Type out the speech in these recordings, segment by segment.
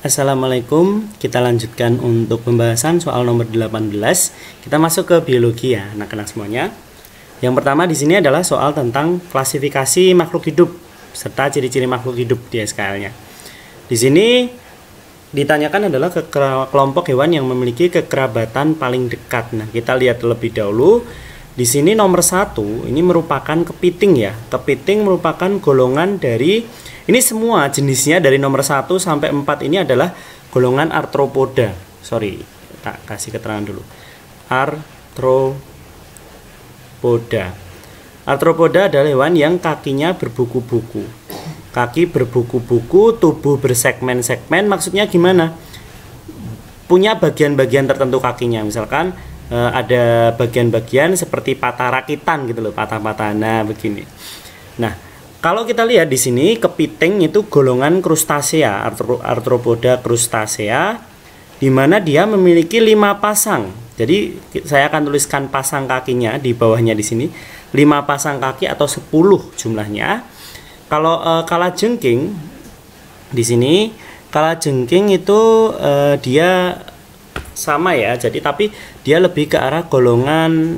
Assalamualaikum, kita lanjutkan untuk pembahasan soal nomor 18. Kita masuk ke biologi ya, anak-anak semuanya. Yang pertama di sini adalah soal tentang klasifikasi makhluk hidup serta ciri-ciri makhluk hidup di SKL-nya. Di sini ditanyakan adalah kelompok hewan yang memiliki kekerabatan paling dekat. Nah, kita lihat terlebih dahulu. Di sini nomor 1 ini merupakan kepiting ya. Kepiting merupakan golongan dari, ini semua jenisnya dari nomor 1 sampai 4 ini adalah golongan arthropoda. Sorry, tak kasih keterangan dulu. Arthropoda. Arthropoda adalah hewan yang kakinya berbuku-buku. Kaki berbuku-buku, tubuh bersegmen-segmen. Maksudnya gimana? Punya bagian-bagian tertentu kakinya. Misalkan ada bagian-bagian seperti patah rakitan gitu loh, patah-patah. Nah, begini. Nah, kalau kita lihat di sini kepiting itu golongan krustasea, arthropoda krustasea, di mana dia memiliki 5 pasang. Jadi saya akan tuliskan pasang kakinya di bawahnya di sini, 5 pasang kaki atau 10 jumlahnya. Kalau kalajengking di sini, kalajengking itu dia sama ya, jadi tapi dia lebih ke arah golongan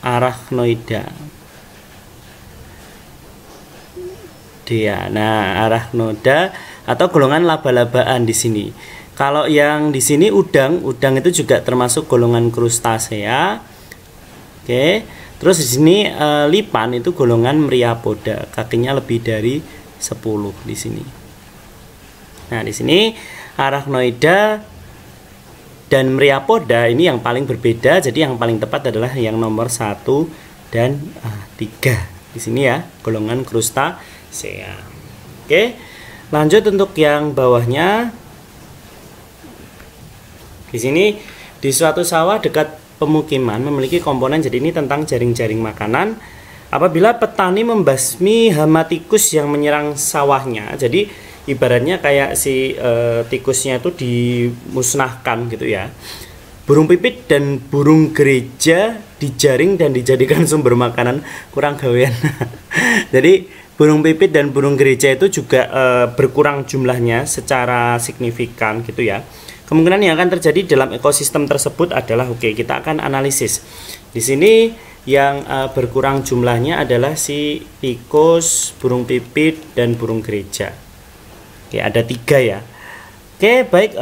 arachnoida. Dia, nah arachnoida atau golongan laba-labaan di sini. Kalau yang di sini udang itu juga termasuk golongan krustasea. Oke, terus di sini lipan itu golongan mryapoda, kakinya lebih dari 10 di sini. Nah, di sini arachnoida dan mryapoda ini yang paling berbeda, jadi yang paling tepat adalah yang nomor 1 dan 3 di sini ya, golongan krustasea. Oke, lanjut untuk yang bawahnya. Di sini di suatu sawah dekat pemukiman memiliki komponen, jadi ini tentang jaring-jaring makanan. Apabila petani membasmi hama tikus yang menyerang sawahnya, jadi ibaratnya kayak si tikusnya itu dimusnahkan gitu ya. Burung pipit dan burung gereja dijaring dan dijadikan sumber makanan, kurang gawean. Jadi burung pipit dan burung gereja itu juga berkurang jumlahnya secara signifikan gitu ya. Kemungkinan yang akan terjadi dalam ekosistem tersebut adalah, oke, kita akan analisis. Di sini yang berkurang jumlahnya adalah si tikus, burung pipit dan burung gereja. Oke, ada 3 ya. Oke, baik,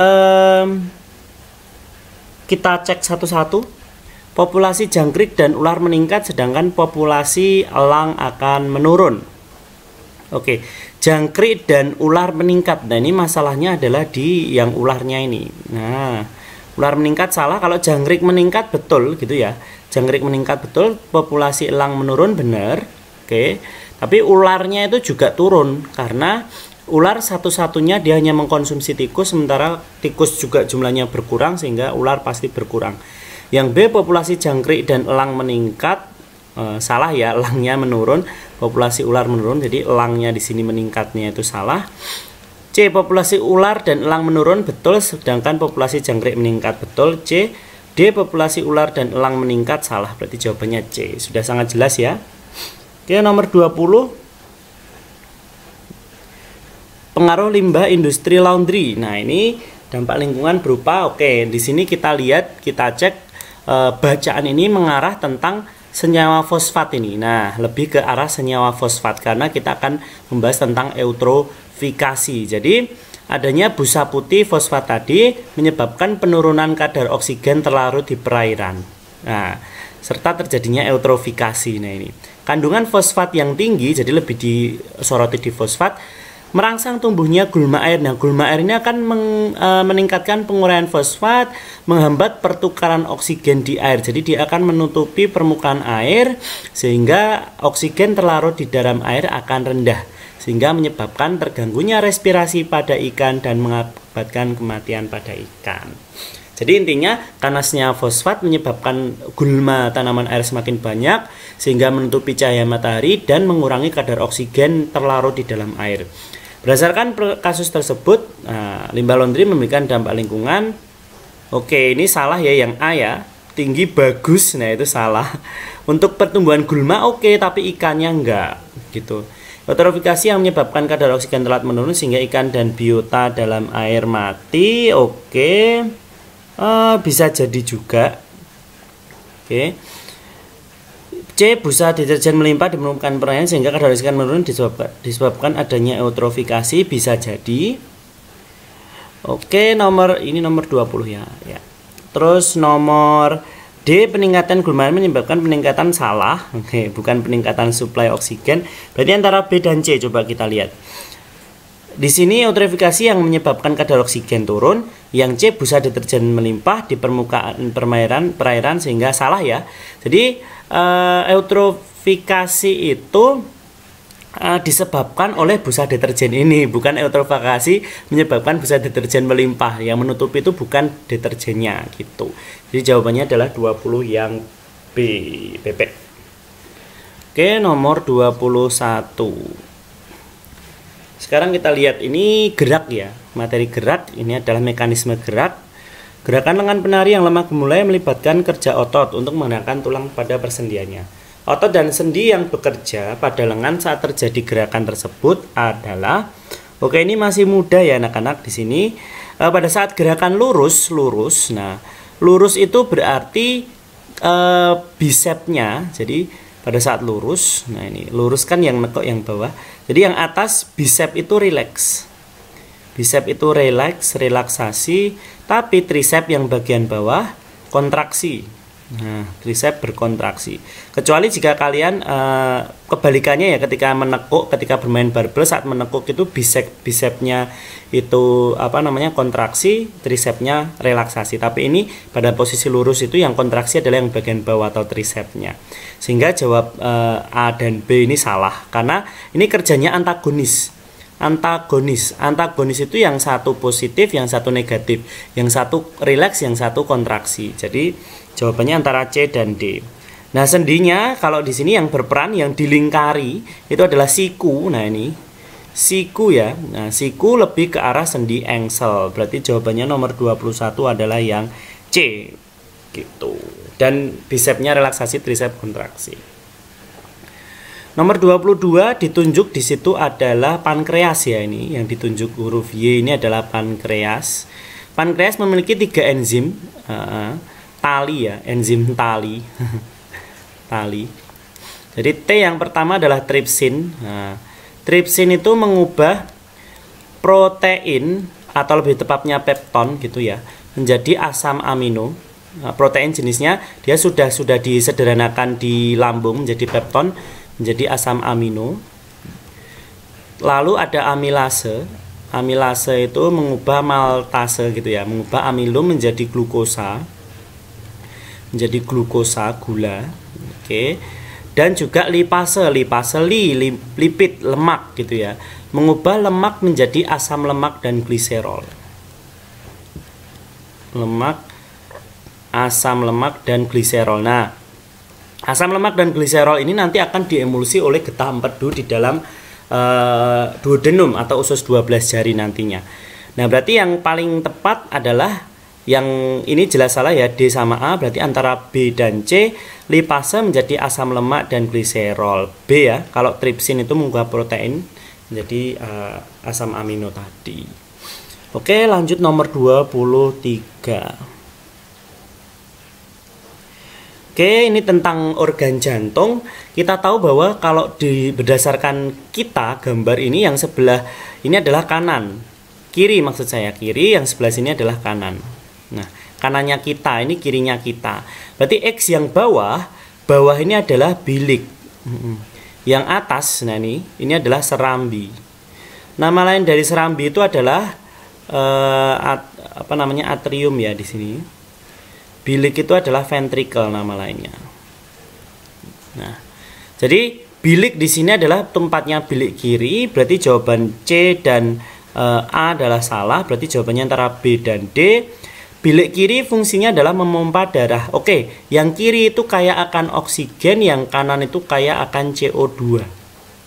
kita cek satu-satu. Populasi jangkrik dan ular meningkat, sedangkan populasi elang akan menurun. Oke, jangkrik dan ular meningkat. Nah, ini masalahnya adalah di yang ularnya ini. Nah, ular meningkat salah, kalau jangkrik meningkat betul gitu ya. Jangkrik meningkat betul, populasi elang menurun benar. Oke, tapi ularnya itu juga turun karena ular satu-satunya dia hanya mengkonsumsi tikus, sementara tikus juga jumlahnya berkurang sehingga ular pasti berkurang. Yang B, populasi jangkrik dan elang meningkat, salah ya, elangnya menurun, populasi ular menurun, jadi elangnya di sini meningkatnya itu salah. C, populasi ular dan elang menurun betul, sedangkan populasi jangkrik meningkat betul. C. D, populasi ular dan elang meningkat salah, berarti jawabannya C. Sudah sangat jelas ya. Oke, nomor 20. Pengaruh limbah industri laundry. Nah, ini dampak lingkungan berupa, oke, di sini kita lihat, kita cek bacaan ini mengarah tentang senyawa fosfat ini. Nah, lebih ke arah senyawa fosfat karena kita akan membahas tentang eutrofikasi. Jadi, adanya busa putih fosfat tadi menyebabkan penurunan kadar oksigen terlarut di perairan. Nah, serta terjadinya eutrofikasi. Nah, ini kandungan fosfat yang tinggi, jadi lebih disoroti di fosfat, merangsang tumbuhnya gulma air. Nah, gulma air ini akan meningkatkan penguraian fosfat, menghambat pertukaran oksigen di air. Jadi dia akan menutupi permukaan air sehingga oksigen terlarut di dalam air akan rendah, sehingga menyebabkan terganggunya respirasi pada ikan dan mengakibatkan kematian pada ikan. Jadi intinya karena senyawa fosfat menyebabkan gulma tanaman air semakin banyak sehingga menutupi cahaya matahari dan mengurangi kadar oksigen terlarut di dalam air. Berdasarkan kasus tersebut, limbah laundry memberikan dampak lingkungan. Oke, ini salah ya, yang A ya, tinggi bagus. Nah, itu salah. Untuk pertumbuhan gulma oke, tapi ikannya enggak gitu. Eutrofikasi yang menyebabkan kadar oksigen telat menurun sehingga ikan dan biota dalam air mati. Oke. Bisa jadi juga. Oke. C. Busa deterjen melimpah di permukaan perairan sehingga kadar oksigen menurun disebabkan adanya eutrofikasi. Bisa jadi. Oke, nomor 20 ya. Terus nomor D, peningkatan glumaran menyebabkan peningkatan salah. Oke, bukan peningkatan suplai oksigen. Berarti antara B dan C, coba kita lihat. Di sini eutrofikasi yang menyebabkan kadar oksigen turun, yang C busa deterjen melimpah di permukaan perairan sehingga salah ya. Jadi eutrofikasi itu disebabkan oleh busa deterjen ini, bukan eutrofikasi menyebabkan busa deterjen melimpah. Yang menutupi itu bukan deterjennya gitu. Jadi jawabannya adalah 20 yang B, BP. Oke, nomor 21. Sekarang kita lihat ini gerak ya, materi gerak. Ini adalah mekanisme gerak. Gerakan lengan penari yang lemah gemulai melibatkan kerja otot untuk menggerakkan tulang pada persendiannya. Otot dan sendi yang bekerja pada lengan saat terjadi gerakan tersebut adalah, oke ini masih muda ya anak-anak di sini. Pada saat gerakan lurus. Nah, lurus itu berarti bisepnya. Jadi pada saat lurus, nah ini lurus kan yang nekuk yang bawah. Jadi yang atas bisep itu rileks. Bisep itu relaksasi, tapi tricep yang bagian bawah kontraksi. Nah, tricep berkontraksi. Kecuali jika kalian kebalikannya ya, ketika menekuk, ketika bermain barbel saat menekuk itu bicepnya itu kontraksi, tricepnya relaksasi. Tapi ini pada posisi lurus itu yang kontraksi adalah yang bagian bawah atau tricepnya. Sehingga jawab A dan B ini salah karena ini kerjanya antagonis. Antagonis itu yang satu positif, yang satu negatif, yang satu rileks, yang satu kontraksi. Jadi jawabannya antara C dan D. Nah, sendinya kalau di sini yang berperan, yang dilingkari itu adalah siku. Nah, ini siku ya. Nah, siku lebih ke arah sendi engsel. Berarti jawabannya nomor 21 adalah yang C. Gitu. Dan bisepnya relaksasi, tricep kontraksi. Nomor 22 ditunjuk di situ adalah pankreas ya, ini yang ditunjuk huruf Y ini adalah pankreas. Pankreas memiliki 3 enzim tali ya, enzim tali. Tali. Jadi T yang pertama adalah tripsin. Nah, tripsin itu mengubah protein atau lebih tepatnya pepton gitu ya, menjadi asam amino. Nah, protein jenisnya dia sudah disederhanakan di lambung menjadi pepton, menjadi asam amino. Lalu ada amilase. Amilase itu mengubah maltase gitu ya, mengubah amilum menjadi glukosa. Menjadi glukosa, gula. Oke. Dan juga lipase, lipid, lemak gitu ya. Mengubah lemak menjadi asam lemak dan gliserol. Lemak, asam lemak dan gliserol. Nah, asam lemak dan gliserol ini nanti akan diemulsi oleh getah empedu di dalam duodenum atau usus 12 jari nantinya. Nah, berarti yang paling tepat adalah yang ini jelas salah ya, D sama A. Berarti antara B dan C, lipase menjadi asam lemak dan gliserol. B ya, kalau tripsin itu mengubah protein menjadi asam amino tadi. Oke, lanjut nomor 23. Oke, ini tentang organ jantung. Kita tahu bahwa kalau berdasarkan kita gambar ini yang sebelah ini adalah kanan. Kiri maksud saya, kiri, yang sebelah sini adalah kanan. Nah, kanannya kita, ini kirinya kita. Berarti X yang bawah ini adalah bilik. Yang atas, nah ini adalah serambi. Nama lain dari serambi itu adalah atrium ya di sini. Bilik itu adalah ventricle nama lainnya. Nah, jadi bilik di sini adalah tempatnya bilik kiri. Berarti jawaban C dan A adalah salah. Berarti jawabannya antara B dan D. Bilik kiri fungsinya adalah memompa darah. Oke, yang kiri itu kaya akan oksigen, yang kanan itu kaya akan CO2.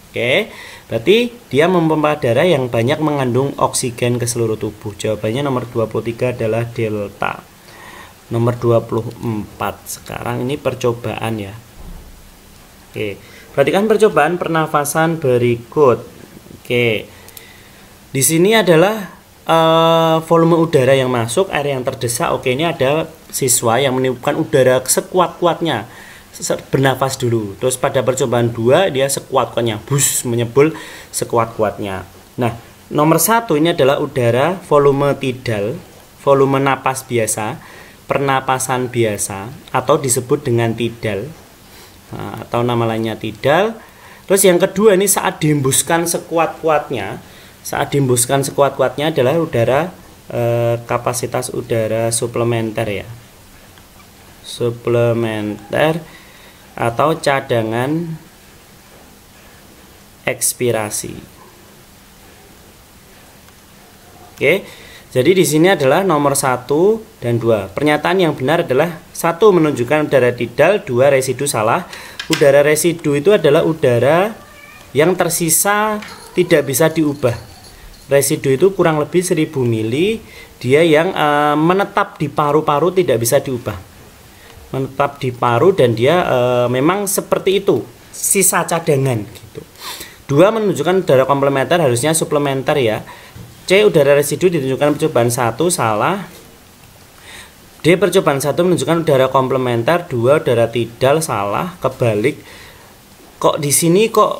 Oke, berarti dia memompa darah yang banyak mengandung oksigen ke seluruh tubuh. Jawabannya nomor 23 adalah delta. Nomor 24 sekarang ini percobaan ya. Oke, Perhatikan percobaan pernafasan berikut. Oke. Di sini adalah volume udara yang masuk, air yang terdesak. Oke, ini ada siswa yang meniupkan udara sekuat-kuatnya. Bernafas dulu. Terus pada percobaan 2 dia sekuat-kuatnya, bus, menyebul sekuat-kuatnya. Nah, nomor 1 ini adalah udara volume tidal, volume napas biasa, pernapasan biasa atau disebut dengan tidal. Nah, atau nama lainnya tidal. Terus yang kedua ini saat dihembuskan sekuat-kuatnya. Saat dihembuskan sekuat-kuatnya adalah udara kapasitas udara suplementer ya. Suplementer atau cadangan ekspirasi. Oke. Jadi di sini adalah nomor 1 dan 2. Pernyataan yang benar adalah 1 menunjukkan udara tidal, 2 residu salah. Udara residu itu adalah udara yang tersisa tidak bisa diubah. Residu itu kurang lebih 1000 mili, dia yang menetap di paru-paru tidak bisa diubah. Menetap di paru dan dia memang seperti itu, sisa cadangan gitu. 2 menunjukkan udara komplementer, harusnya suplementer ya. C, udara residu ditunjukkan percobaan 1 salah. D, percobaan 1 menunjukkan udara komplementer, 2 udara tidal salah, kebalik. Kok di sini kok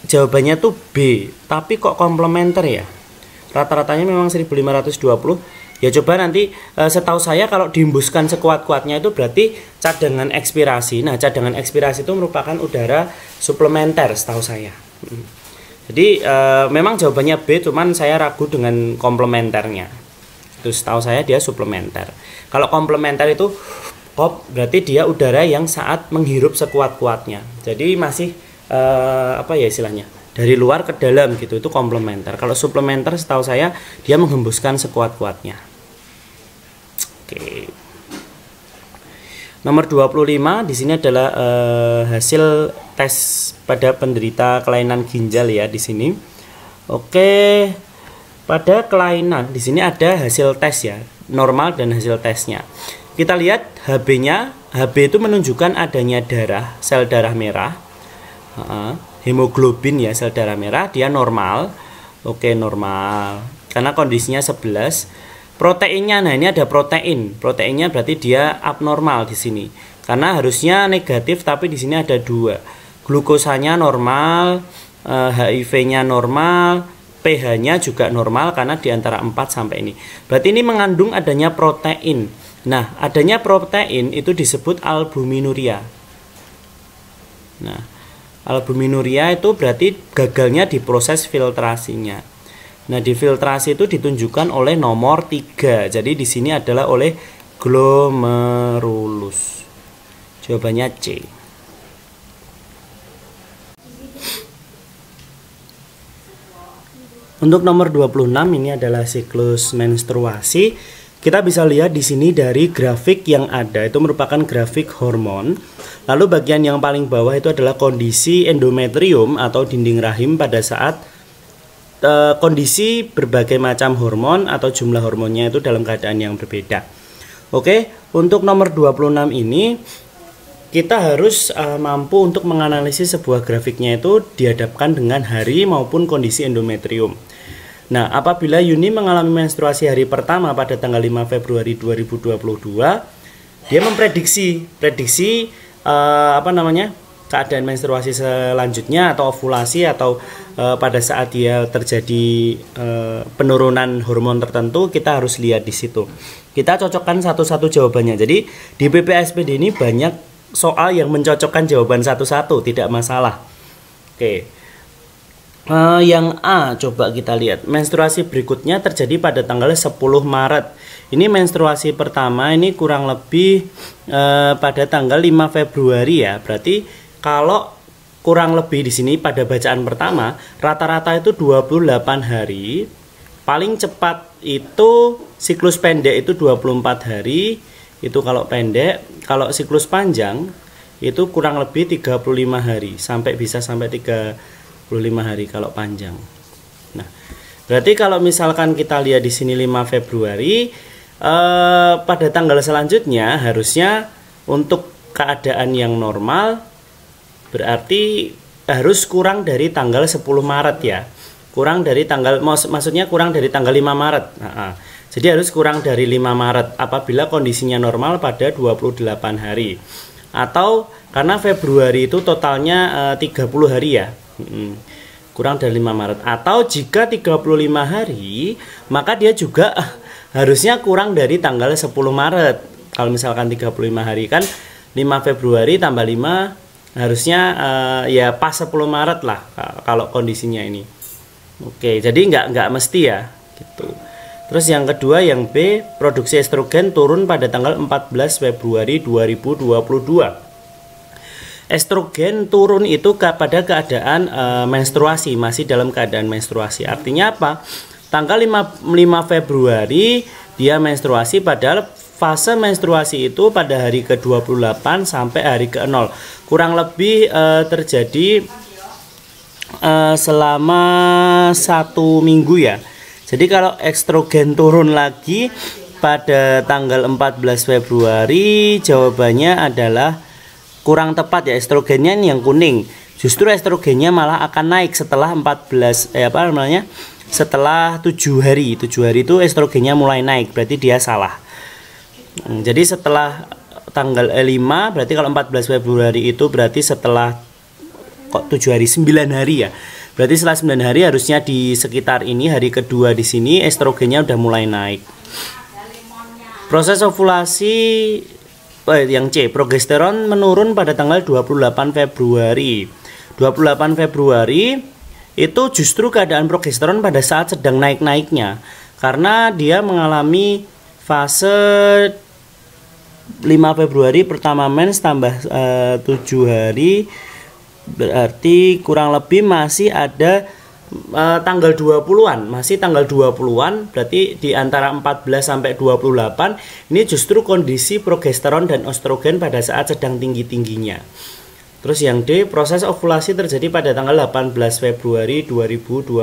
jawabannya tuh B, tapi kok komplementer ya? Rata-ratanya memang 1520. Ya coba nanti setahu saya kalau dihembuskan sekuat-kuatnya itu berarti cadangan ekspirasi. Nah, cadangan ekspirasi itu merupakan udara suplementer setahu saya. Jadi memang jawabannya B, cuman saya ragu dengan komplementernya. Itu setahu saya dia suplementer. Kalau komplementer itu berarti dia udara yang saat menghirup sekuat-kuatnya. Jadi masih apa ya istilahnya? Dari luar ke dalam gitu, itu komplementer. Kalau suplementer setahu saya dia menghembuskan sekuat-kuatnya. Oke. Nomor 25 di sini adalah hasil tes pada penderita kelainan ginjal ya di sini. Oke. Pada kelainan di sini ada hasil tes ya, normal dan hasil tesnya. Kita lihat HB-nya. HB itu menunjukkan adanya darah, sel darah merah. Hemoglobin ya, sel darah merah, dia normal. Oke, normal karena kondisinya 11. Proteinnya, nah ini ada protein, proteinnya berarti dia abnormal di sini karena harusnya negatif, tapi di sini ada 2. Glukosanya normal, HIV-nya normal, pH-nya juga normal karena di antara 4 sampai ini. Berarti ini mengandung adanya protein. Nah, adanya protein itu disebut albuminuria. Nah, albuminuria itu berarti gagalnya di proses filtrasinya. Nah, di filtrasi itu ditunjukkan oleh nomor 3. Jadi di sini adalah oleh glomerulus. Jawabannya C. Untuk nomor 26 ini adalah siklus menstruasi. Kita bisa lihat di sini dari grafik yang ada itu merupakan grafik hormon. Lalu bagian yang paling bawah itu adalah kondisi endometrium atau dinding rahim pada saat kondisi berbagai macam hormon atau jumlah hormonnya itu dalam keadaan yang berbeda. Oke, untuk nomor 26 ini kita harus mampu untuk menganalisis sebuah grafiknya itu dihadapkan dengan hari maupun kondisi endometrium. Nah, apabila Yuni mengalami menstruasi hari pertama pada tanggal 5 Februari 2022, dia memprediksi keadaan menstruasi selanjutnya atau ovulasi atau pada saat dia terjadi penurunan hormon tertentu, kita harus lihat di situ. Kita cocokkan satu-satu jawabannya. Jadi di PPSPD ini banyak soal yang mencocokkan jawaban satu-satu, tidak masalah. Oke. Yang A coba kita lihat. Menstruasi berikutnya terjadi pada tanggal 10 Maret. Ini menstruasi pertama, ini kurang lebih pada tanggal 5 Februari ya. Berarti kalau kurang lebih di sini pada bacaan pertama rata-rata itu 28 hari. Paling cepat itu siklus pendek itu 24 hari. Itu kalau pendek. Kalau siklus panjang itu kurang lebih 35 hari bisa sampai 35 hari kalau panjang. Nah, berarti kalau misalkan kita lihat di sini 5 Februari pada tanggal selanjutnya harusnya untuk keadaan yang normal berarti harus kurang dari tanggal 10 Maret ya. Kurang dari tanggal maksudnya kurang dari tanggal 5 Maret. Jadi harus kurang dari 5 Maret apabila kondisinya normal pada 28 hari. Atau karena Februari itu totalnya 30 hari ya. Kurang dari 5 Maret. Atau jika 35 hari, maka dia juga harusnya kurang dari tanggal 10 Maret. Kalau misalkan 35 hari kan 5 Februari tambah 5 harusnya ya pas 10 Maret lah kalau kondisinya ini. Oke, jadi nggak mesti ya gitu. Terus yang kedua, yang B, produksi estrogen turun pada tanggal 14 Februari 2022. Estrogen turun itu pada keadaan menstruasi, masih dalam keadaan menstruasi. Artinya apa? Tanggal 5 Februari dia menstruasi, padahal fase menstruasi itu pada hari ke-28 sampai hari ke-0. Kurang lebih terjadi selama 1 minggu ya. Jadi kalau estrogen turun lagi pada tanggal 14 Februari, jawabannya adalah kurang tepat ya. Estrogennya ini yang kuning. Justru estrogennya malah akan naik setelah 7 hari. 7 hari itu estrogennya mulai naik, berarti dia salah. Jadi setelah tanggal 5, berarti kalau 14 Februari itu berarti setelah 7 hari, 9 hari ya. Berarti setelah 9 hari harusnya di sekitar ini, hari kedua di sini estrogennya udah mulai naik. Proses ovulasi yang C, progesteron menurun pada tanggal 28 Februari. 28 Februari itu justru keadaan progesteron pada saat sedang naik-naiknya, karena dia mengalami fase 5 Februari pertama mens tambah 7 hari, berarti kurang lebih masih ada tanggal 20-an, masih tanggal 20-an, berarti di antara 14 sampai 28 ini justru kondisi progesteron dan estrogen pada saat sedang tinggi-tingginya. Terus yang D, proses ovulasi terjadi pada tanggal 18 Februari 2022.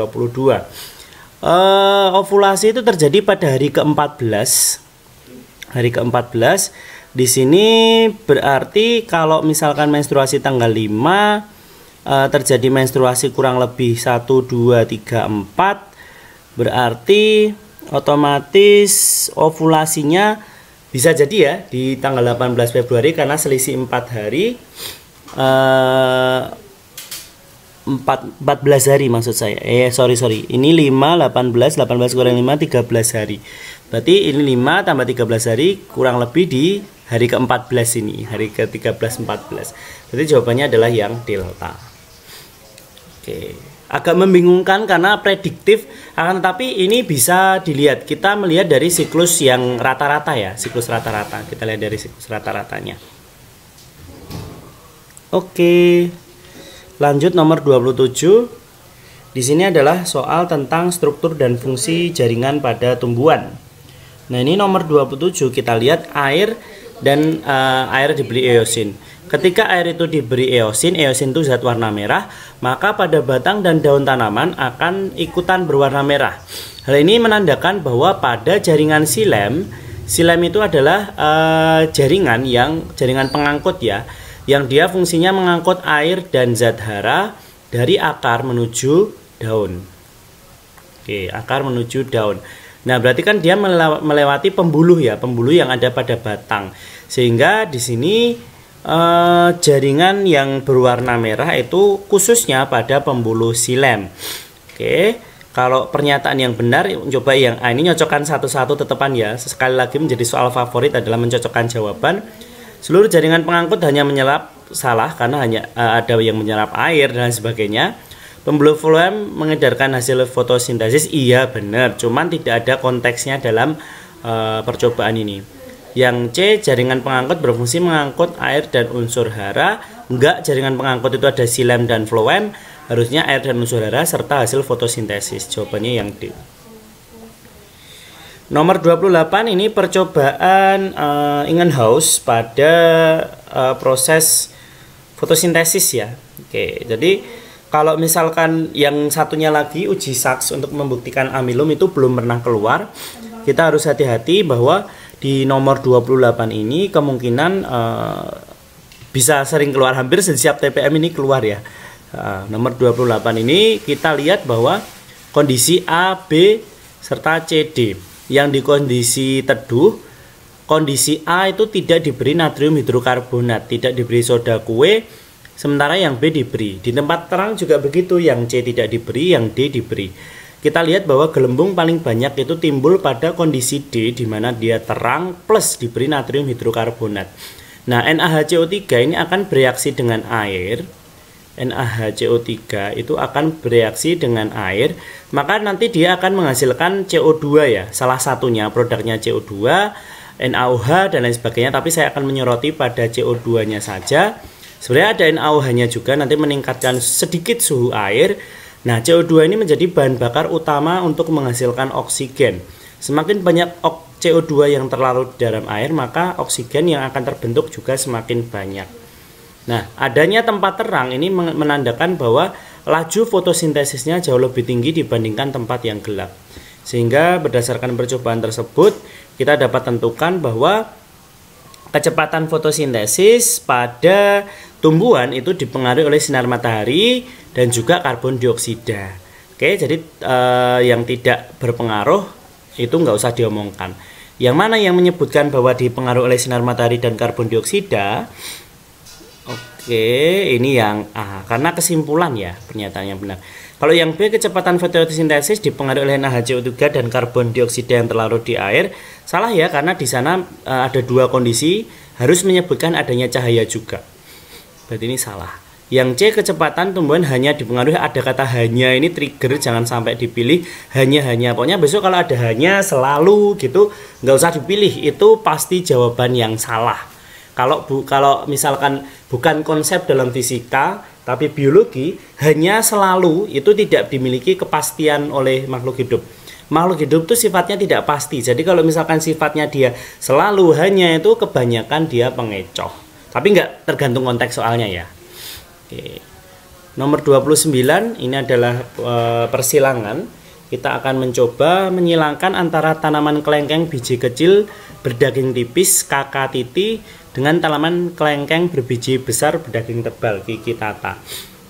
Ovulasi itu terjadi pada hari ke-14. Hari ke-14 di sini berarti kalau misalkan menstruasi tanggal 5 terjadi menstruasi kurang lebih 1, 2, 3, 4, berarti otomatis ovulasinya bisa jadi ya di tanggal 18 Februari karena selisih 4 hari, 14 hari maksud saya. Sorry. Ini 5, 18 kurang 5, 13 hari. Berarti ini 5 tambah 13 hari kurang lebih di hari ke-14 ini, hari ke-13, 14. Berarti jawabannya adalah yang delta. Oke, agak membingungkan karena prediktif, akan tetapi ini bisa dilihat. Kita melihat dari siklus yang rata-rata ya, siklus rata-rata. Kita lihat dari siklus rata-ratanya. Oke, lanjut nomor 27. Di sini adalah soal tentang struktur dan fungsi jaringan pada tumbuhan. Nah, ini nomor 27 kita lihat air dan air diberi eosin. Ketika air itu diberi eosin itu zat warna merah, maka pada batang dan daun tanaman akan ikutan berwarna merah. Hal ini menandakan bahwa pada jaringan xilem itu adalah jaringan pengangkut ya, yang dia fungsinya mengangkut air dan zat hara dari akar menuju daun. Oke, akar menuju daun. Nah, berarti kan dia melewati pembuluh ya, pembuluh yang ada pada batang. Sehingga di sini jaringan yang berwarna merah itu khususnya pada pembuluh xilem. Oke, kalau pernyataan yang benar coba yang ini nyocokkan satu-satu tetepan ya. Sekali lagi menjadi soal favorit adalah mencocokkan jawaban. Seluruh jaringan pengangkut hanya menyerap, salah karena hanya ada yang menyerap air dan sebagainya. Pembuluh floem mengedarkan hasil fotosintesis, iya benar, cuman tidak ada konteksnya dalam percobaan ini. Yang C, jaringan pengangkut berfungsi mengangkut air dan unsur hara. Enggak, jaringan pengangkut itu ada xilem dan floem, harusnya air dan unsur hara serta hasil fotosintesis. Jawabannya yang D. Nomor 28 ini percobaan Ingenhousz pada proses fotosintesis ya. Oke, jadi kalau misalkan yang satunya lagi uji Sachs untuk membuktikan amilum itu belum pernah keluar, kita harus hati-hati bahwa di nomor 28 ini kemungkinan bisa sering keluar, hampir setiap TPM ini keluar ya. Nomor 28 ini kita lihat bahwa kondisi A, B, serta C, D. Yang di kondisi teduh, kondisi A itu tidak diberi natrium hidrokarbonat, tidak diberi soda kue, sementara yang B diberi. Di tempat terang juga begitu, yang C tidak diberi, yang D diberi. Kita lihat bahwa gelembung paling banyak itu timbul pada kondisi D, di mana dia terang plus diberi natrium hidrokarbonat. Nah, NaHCO3 ini akan bereaksi dengan air. NaHCO3 itu akan bereaksi dengan air, maka nanti dia akan menghasilkan CO2 ya, salah satunya produknya CO2, NaOH dan lain sebagainya, tapi saya akan menyoroti pada CO2 nya saja. Sebenarnya ada NaOH nya juga, nanti meningkatkan sedikit suhu air. Nah, CO2 ini menjadi bahan bakar utama untuk menghasilkan oksigen. Semakin banyak CO2 yang terlarut di dalam air, maka oksigen yang akan terbentuk juga semakin banyak. Nah, adanya tempat terang ini menandakan bahwa laju fotosintesisnya jauh lebih tinggi dibandingkan tempat yang gelap. Sehingga berdasarkan percobaan tersebut, kita dapat tentukan bahwa kecepatan fotosintesis pada tumbuhan itu dipengaruhi oleh sinar matahari dan juga karbon dioksida. Oke, jadi yang tidak berpengaruh itu nggak usah diomongkan. Yang mana yang menyebutkan bahwa dipengaruhi oleh sinar matahari dan karbon dioksida? Oke, ini yang A, karena kesimpulan ya, pernyataan yang benar. Kalau yang B, kecepatan fotosintesis dipengaruhi oleh NaHCO3 dan karbon dioksida yang terlarut di air. Salah ya, karena di sana ada dua kondisi, harus menyebutkan adanya cahaya juga. Berarti ini salah. Yang C, kecepatan tumbuhan hanya dipengaruhi, ada kata hanya, ini trigger, jangan sampai dipilih hanya. Pokoknya besok kalau ada hanya selalu gitu, nggak usah dipilih, itu pasti jawaban yang salah. Kalau misalkan bukan konsep dalam fisika, tapi biologi, hanya selalu itu tidak dimiliki kepastian oleh makhluk hidup. Makhluk hidup itu sifatnya tidak pasti. Jadi kalau misalkan sifatnya dia selalu hanya, itu kebanyakan dia pengecoh. Tapi nggak tergantung konteks soalnya ya. Oke. Nomor 29 ini adalah persilangan. Kita akan mencoba menyilangkan antara tanaman kelengkeng biji kecil berdaging tipis kakatiti dengan tanaman kelengkeng berbiji besar berdaging tebal kikitata.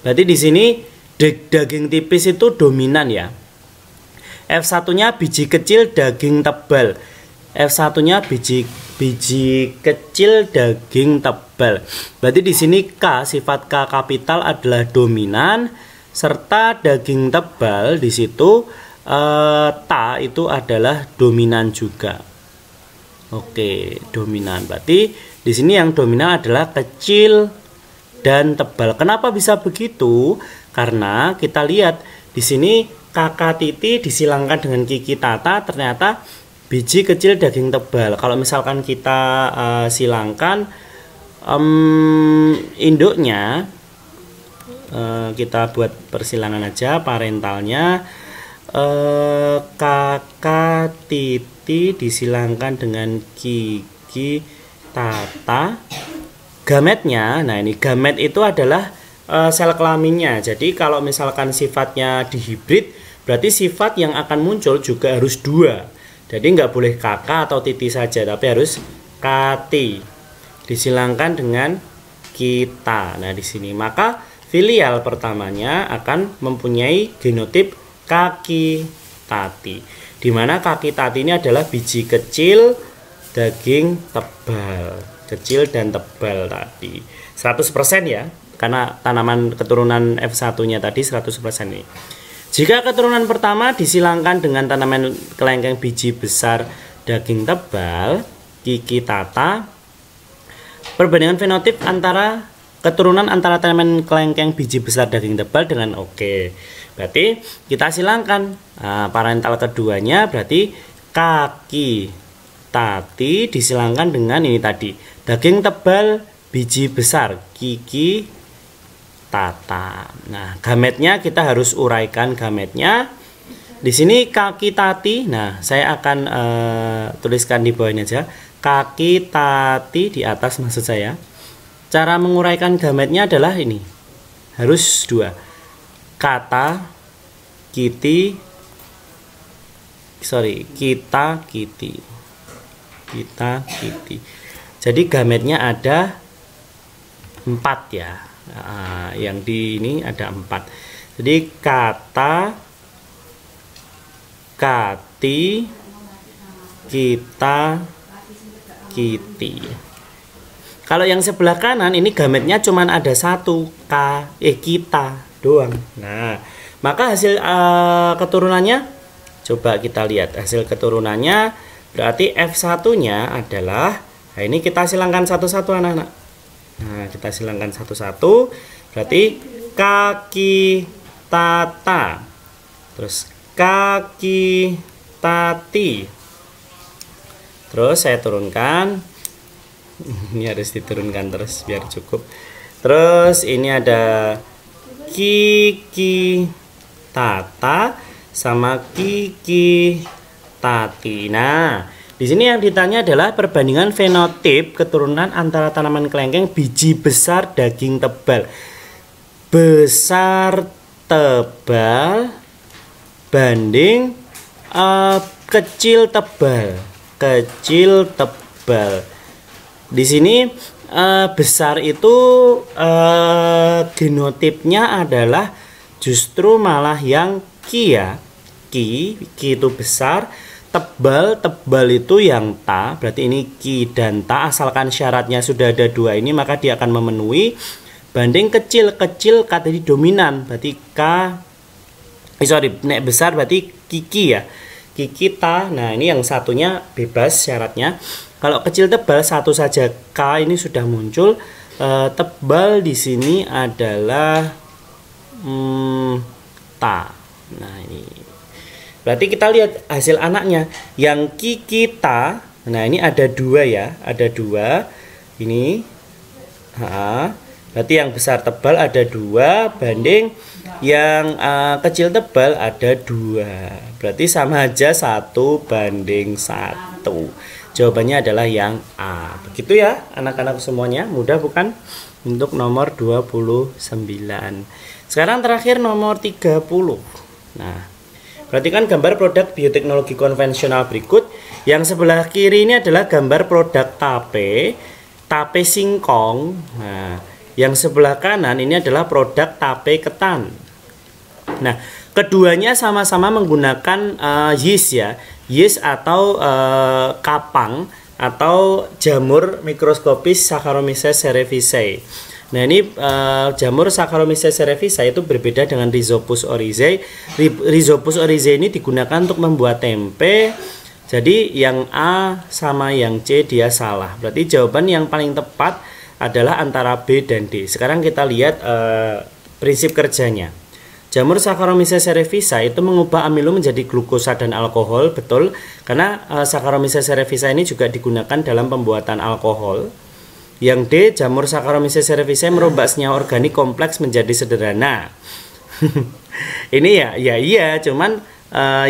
Berarti di sini daging tipis itu dominan ya. F1-nya biji kecil daging tebal. F1-nya biji kecil daging tebal. Berarti di sini K, sifat K kapital adalah dominan, serta daging tebal di situ Ta itu adalah dominan juga. Oke, dominan. Berarti di sini yang dominan adalah kecil dan tebal. Kenapa bisa begitu? Karena kita lihat di sini kakak titi disilangkan dengan kikitata, ternyata biji kecil daging tebal. Kalau misalkan kita silangkan induknya, kita buat persilangan aja parentalnya. Kakak titi disilangkan dengan kiki tata. Gametnya, nah ini gamet itu adalah sel kelaminnya. Jadi kalau misalkan sifatnya dihibrid, berarti sifat yang akan muncul juga harus dua. Jadi nggak boleh kakak atau titi saja, tapi harus kati disilangkan dengan kita. Nah di sini maka filial pertamanya akan mempunyai genotip kaki tati, dimana kaki tati ini adalah biji kecil daging tebal, kecil dan tebal tadi 100% ya, karena tanaman keturunan F1 nya tadi 100% ini. Jika keturunan pertama disilangkan dengan tanaman kelengkeng biji besar daging tebal kikitata, perbandingan fenotip antara keturunan antara tanaman kelengkeng biji besar daging tebal dengan oke. Berarti kita silangkan parental keduanya, berarti kaki tati disilangkan dengan ini tadi daging tebal biji besar kiki tata. Nah gametnya kita harus uraikan gametnya. Di sini kaki tati. Nah saya akan tuliskan di bawahnya aja kaki tati, di atas maksud saya. Cara menguraikan gametnya adalah ini, harus dua, kita kiti. Jadi gametnya ada 4 ya, Nah, yang di ini ada 4. Jadi kata, kati, kita, kiti. Kalau yang sebelah kanan ini gametnya cuma ada 1, kita doang. Nah, maka hasil keturunannya coba kita lihat. Hasil keturunannya berarti F1-nya adalah, nah ini kita silangkan satu-satu anak-anak. Nah, kita silangkan satu-satu. Berarti kaki tata. Terus kaki tati. Terus saya turunkan. Ini harus diturunkan terus biar cukup. Terus ini ada kiki tata sama kiki tati. Nah, di sini yang ditanya adalah perbandingan fenotip keturunan antara tanaman kelengkeng biji besar daging tebal. Besar tebal banding kecil tebal. Kecil tebal. Di sini besar itu genotipnya adalah justru malah yang ki ya. Ki itu besar, tebal itu yang ta. Berarti ini ki dan ta, asalkan syaratnya sudah ada 2 ini maka dia akan memenuhi. Banding kecil tadi dominan, berarti nek besar berarti kiki ya. Kiki ta. Nah, ini yang satunya bebas syaratnya. Kalau kecil tebal satu saja K ini sudah muncul. Tebal di sini adalah ta. Nah, ini berarti kita lihat hasil anaknya. Yang kikita, nah ini ada 2 ya, ada 2 ini. Berarti yang besar tebal ada 2 banding yang kecil tebal ada 2. Berarti sama aja 1 banding 1. Jawabannya adalah yang A. Begitu ya anak-anak semuanya. Mudah bukan? Untuk nomor 29. Sekarang terakhir nomor 30. Nah, perhatikan gambar produk bioteknologi konvensional berikut. Yang sebelah kiri ini adalah gambar produk tape singkong. Nah, yang sebelah kanan ini adalah produk tape ketan. Nah, keduanya sama-sama menggunakan yeast ya. Yeast atau kapang atau jamur mikroskopis Saccharomyces cerevisiae. Nah, ini jamur Saccharomyces cerevisiae itu berbeda dengan Rhizopus oryzae. Rhizopus oryzae ini digunakan untuk membuat tempe. Jadi yang A sama yang C dia salah. Berarti jawaban yang paling tepat adalah antara B dan D. Sekarang kita lihat prinsip kerjanya. Jamur Saccharomyces cerevisiae itu mengubah amilo menjadi glukosa dan alkohol, betul, karena Saccharomyces cerevisiae ini juga digunakan dalam pembuatan alkohol. Yang D, jamur Saccharomyces cerevisiae merubah senyawa organik kompleks menjadi sederhana. Ini ya iya, cuman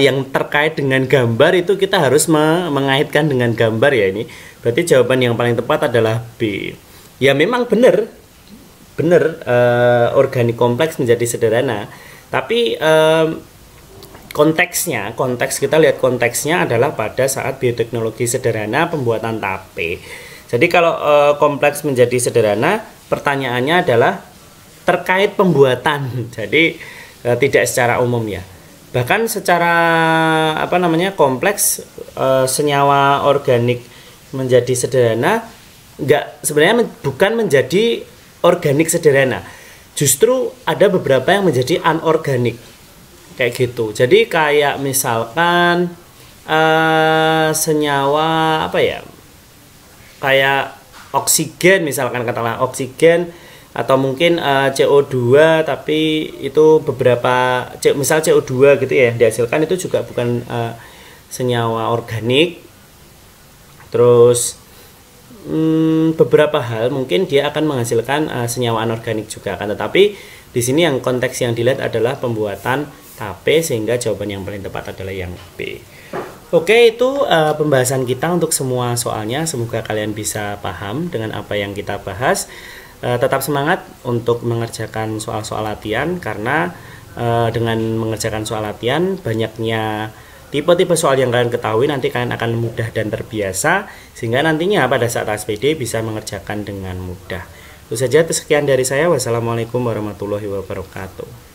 yang terkait dengan gambar itu kita harus mengaitkan dengan gambar ya ini. Berarti jawaban yang paling tepat adalah B. Ya memang benar organik kompleks menjadi sederhana. Tapi konteks kita lihat konteksnya adalah pada saat bioteknologi sederhana pembuatan tape. Jadi kalau kompleks menjadi sederhana, pertanyaannya adalah terkait pembuatan. Jadi tidak secara umum ya. Bahkan secara kompleks senyawa organik menjadi sederhana sebenarnya bukan menjadi organik sederhana. Justru ada beberapa yang menjadi anorganik kayak gitu. Jadi kayak misalkan senyawa kayak oksigen misalkan, katakanlah oksigen atau mungkin CO2, tapi itu beberapa misal CO2 gitu ya dihasilkan, itu juga bukan senyawa organik. Terus beberapa hal mungkin dia akan menghasilkan senyawa anorganik juga, kan, tetapi di sini yang konteks yang dilihat adalah pembuatan tape, sehingga jawaban yang paling tepat adalah yang B. Oke, itu pembahasan kita untuk semua soalnya. Semoga kalian bisa paham dengan apa yang kita bahas. Tetap semangat untuk mengerjakan soal-soal latihan, karena dengan mengerjakan soal latihan banyaknya tipe-tipe soal yang kalian ketahui, nanti kalian akan mudah dan terbiasa, sehingga nantinya pada saat SPD bisa mengerjakan dengan mudah. Itu saja, sekian dari saya. Wassalamualaikum warahmatullahi wabarakatuh.